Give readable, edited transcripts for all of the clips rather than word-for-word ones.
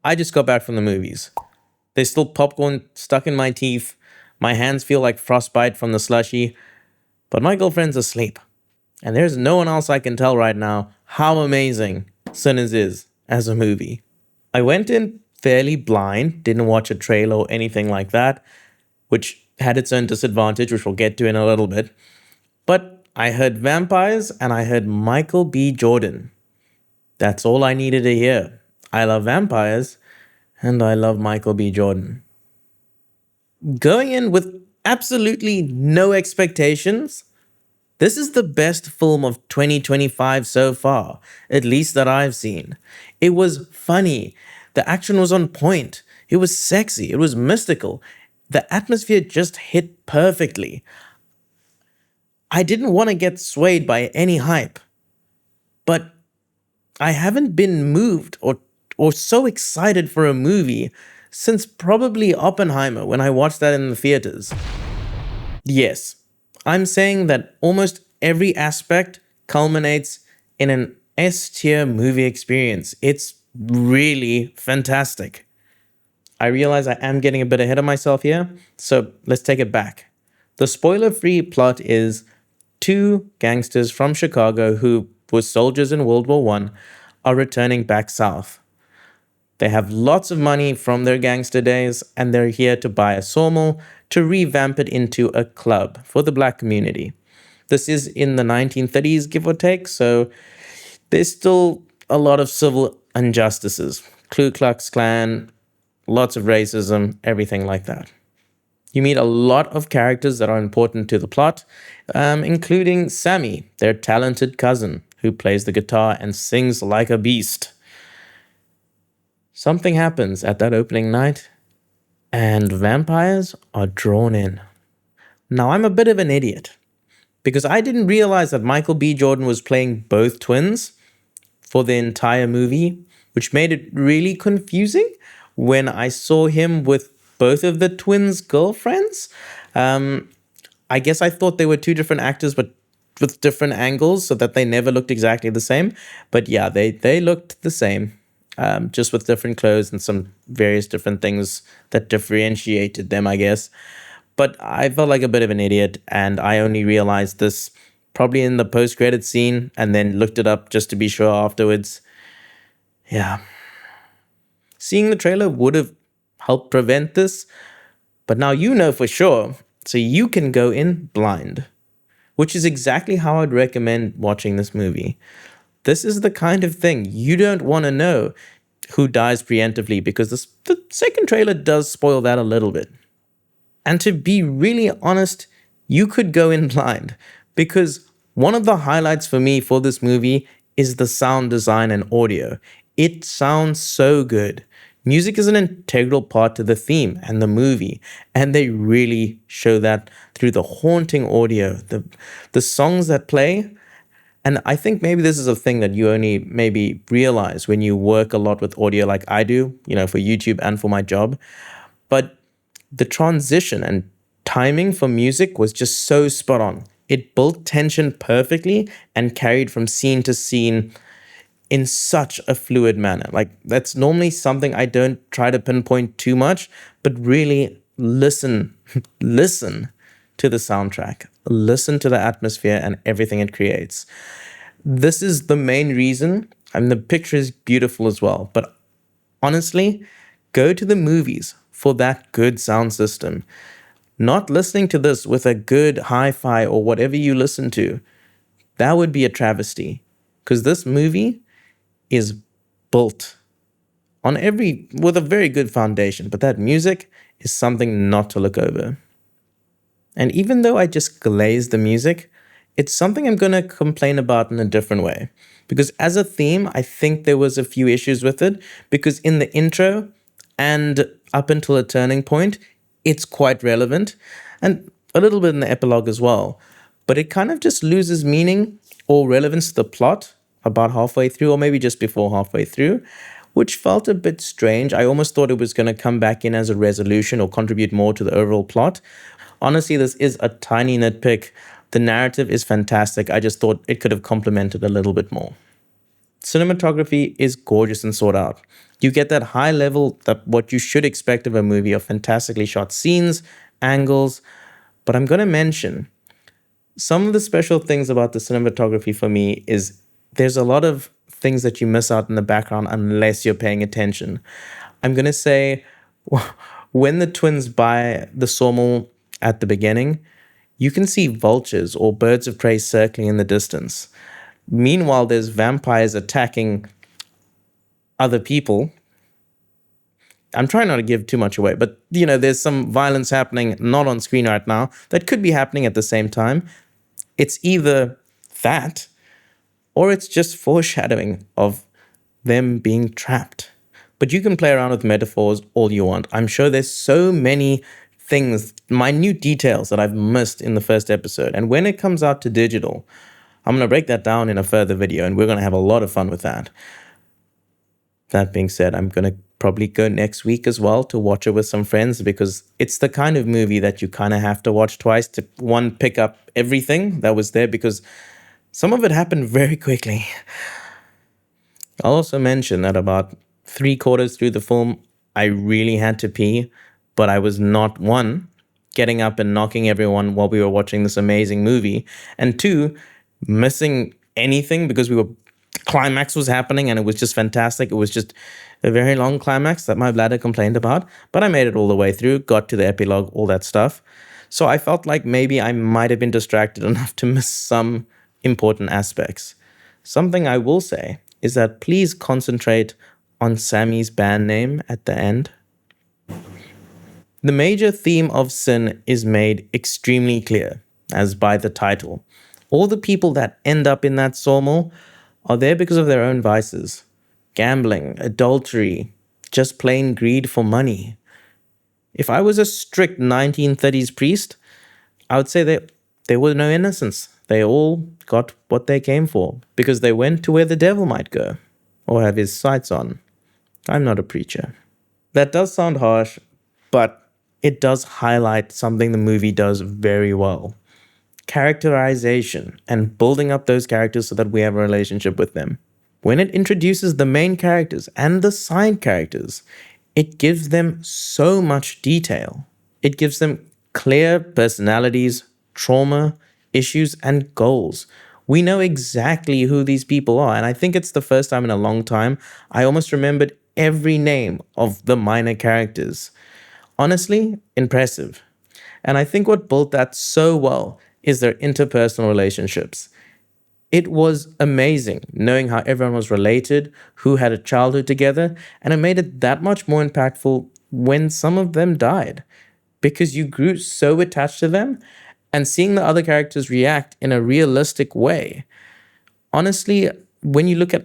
I just got back from the movies. There's still popcorn stuck in my teeth. My hands feel like frostbite from the slushy. But my girlfriend's asleep. And there's no one else I can tell right now how amazing Sinners is as a movie. I went in fairly blind, didn't watch a trailer or anything like that, which had its own disadvantage, which we'll get to in a little bit. But I heard vampires and I heard Michael B. Jordan. That's all I needed to hear. I love vampires and I love Michael B. Jordan. Going in with absolutely no expectations, this is the best film of 2025 so far, at least that I've seen. It was funny. The action was on point. It was sexy. It was mystical. The atmosphere just hit perfectly. I didn't want to get swayed by any hype, but I haven't been moved or so excited for a movie since probably Oppenheimer when I watched that in the theaters. Yes, I'm saying that almost every aspect culminates in an S-tier movie experience. It's really fantastic. I realize I am getting a bit ahead of myself here, so let's take it back. The spoiler-free plot is two gangsters from Chicago who were soldiers in World War I are returning back south. They have lots of money from their gangster days and they're here to buy a sawmill to revamp it into a club for the black community. This is in the 1930s, give or take, so there's still a lot of civil injustices. Ku Klux Klan, lots of racism, everything like that. You meet a lot of characters that are important to the plot, including Sammy, their talented cousin, who plays the guitar and sings like a beast. Something happens at that opening night, and vampires are drawn in. Now, I'm a bit of an idiot, because I didn't realize that Michael B. Jordan was playing both twins for the entire movie, which made it really confusing when I saw him with both of the twins' girlfriends. I guess I thought they were two different actors, but with different angles so that they never looked exactly the same. But yeah, they looked the same, just with different clothes and some various different things that differentiated them, I guess. But I felt like a bit of an idiot, and I only realized this probably in the post-credit scene and then looked it up just to be sure afterwards. Yeah. Seeing the trailer would have helped prevent this, but now you know for sure, so you can go in blind, which is exactly how I'd recommend watching this movie. This is the kind of thing you don't want to know who dies preemptively, because the second trailer does spoil that a little bit. And to be really honest, you could go in blind, because one of the highlights for me for this movie is the sound design and audio. It sounds so good. Music is an integral part to the theme and the movie, and they really show that through the haunting audio, the songs that play. And I think maybe this is a thing that you only maybe realize when you work a lot with audio like I do, for YouTube and for my job. But the transition and timing for music was just so spot on. It built tension perfectly and carried from scene to scene in such a fluid manner. Like, that's normally something I don't try to pinpoint too much, but really listen to the soundtrack, listen to the atmosphere and everything it creates. This is the main reason. The picture is beautiful as well, but honestly, go to the movies for that good sound system. Not listening to this with a good hi-fi or whatever you listen to, that would be a travesty, because this movie is built with a very good foundation, but that music is something not to look over. And even though I just glazed the music, it's something I'm going to complain about in a different way. Because as a theme, I think there was a few issues with it, because in the intro and up until a turning point, it's quite relevant, and a little bit in the epilogue as well. But it kind of just loses meaning or relevance to the plot about halfway through, or maybe just before halfway through, which felt a bit strange. I almost thought it was going to come back in as a resolution or contribute more to the overall plot. Honestly, this is a tiny nitpick. The narrative is fantastic. I just thought it could have complemented a little bit more. Cinematography is gorgeous and sought out. You get that high level, that what you should expect of a movie, of fantastically shot scenes, angles. But I'm going to mention some of the special things about the cinematography for me is there's a lot of things that you miss out in the background unless you're paying attention. I'm going to say when the twins buy the sawmill at the beginning, you can see vultures or birds of prey circling in the distance. Meanwhile, there's vampires attacking other people. I'm trying not to give too much away, but there's some violence happening not on screen right now that could be happening at the same time. It's either that or it's just foreshadowing of them being trapped. But you can play around with metaphors all you want. I'm sure there's so many things, minute details that I've missed in the first episode. And when it comes out to digital, I'm going to break that down in a further video, and we're going to have a lot of fun with that. That being said, I'm going to probably go next week as well to watch it with some friends, because it's the kind of movie that you kind of have to watch twice to, one, pick up everything that was there, because some of it happened very quickly. I'll also mention that about 3/4 through the film, I really had to pee, but I was not, one, getting up and knocking everyone while we were watching this amazing movie, and two, missing anything because climax was happening and it was just fantastic. It was just a very long climax that my bladder complained about, but I made it all the way through, got to the epilogue, all that stuff. So I felt like maybe I might have been distracted enough to miss some important aspects. Something I will say is that please concentrate on Sammy's band name at the end. The major theme of sin is made extremely clear, as by the title. All the people that end up in that sawmill are there because of their own vices. Gambling, adultery, just plain greed for money. If I was a strict 1930s priest, I would say that there was no innocence. They all got what they came for, because they went to where the devil might go, or have his sights on. I'm not a preacher. That does sound harsh, but it does highlight something the movie does very well. Characterization and building up those characters so that we have a relationship with them. When it introduces the main characters and the side characters, it gives them so much detail. It gives them clear personalities, trauma, issues, and goals. We know exactly who these people are, and I think it's the first time in a long time I almost remembered every name of the minor characters. Honestly, impressive. And I think what built that so well is their interpersonal relationships. It was amazing knowing how everyone was related, who had a childhood together, and it made it that much more impactful when some of them died, because you grew so attached to them, and seeing the other characters react in a realistic way. Honestly, when you look at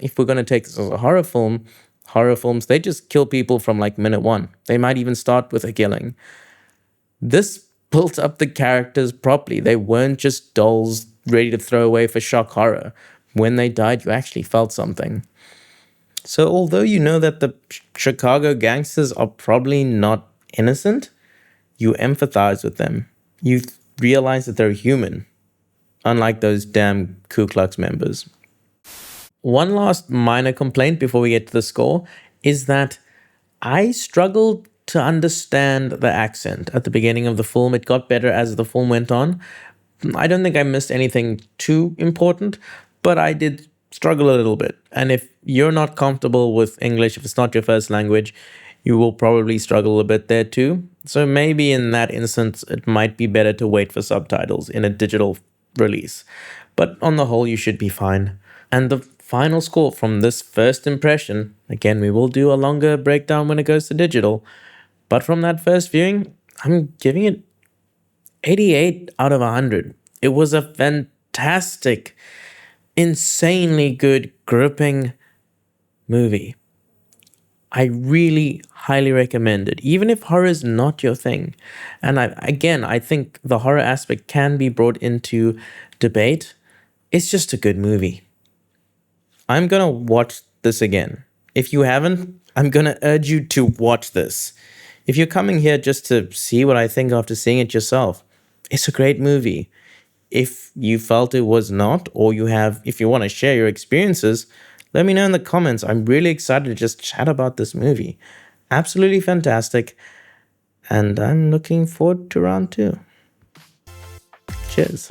if we're going to take this as a horror films, they just kill people from like minute one. They might even start with a killing. This built up the characters properly. They weren't just dolls ready to throw away for shock horror. When they died, you actually felt something. So although you know that the Chicago gangsters are probably not innocent, you empathize with them. You realize that they're human, unlike those damn Ku Klux members. One last minor complaint before we get to the score is that I struggled to understand the accent at the beginning of the film. It got better as the film went on. I don't think I missed anything too important, but I did struggle a little bit. And if you're not comfortable with English, if it's not your first language, you will probably struggle a bit there too. So maybe in that instance, it might be better to wait for subtitles in a digital release. But on the whole, you should be fine. And the final score from this first impression, again, we will do a longer breakdown when it goes to digital, but from that first viewing, I'm giving it 88 out of 100. It was a fantastic, insanely good, gripping movie. I really highly recommend it, even if horror is not your thing. And I think the horror aspect can be brought into debate. It's just a good movie. I'm going to watch this again. If you haven't, I'm going to urge you to watch this. If you're coming here just to see what I think after seeing it yourself, it's a great movie. If you felt it was not, or if you want to share your experiences, Let me know in the comments. I'm really excited to just chat about this movie. Absolutely fantastic. And I'm looking forward to round 2. Cheers.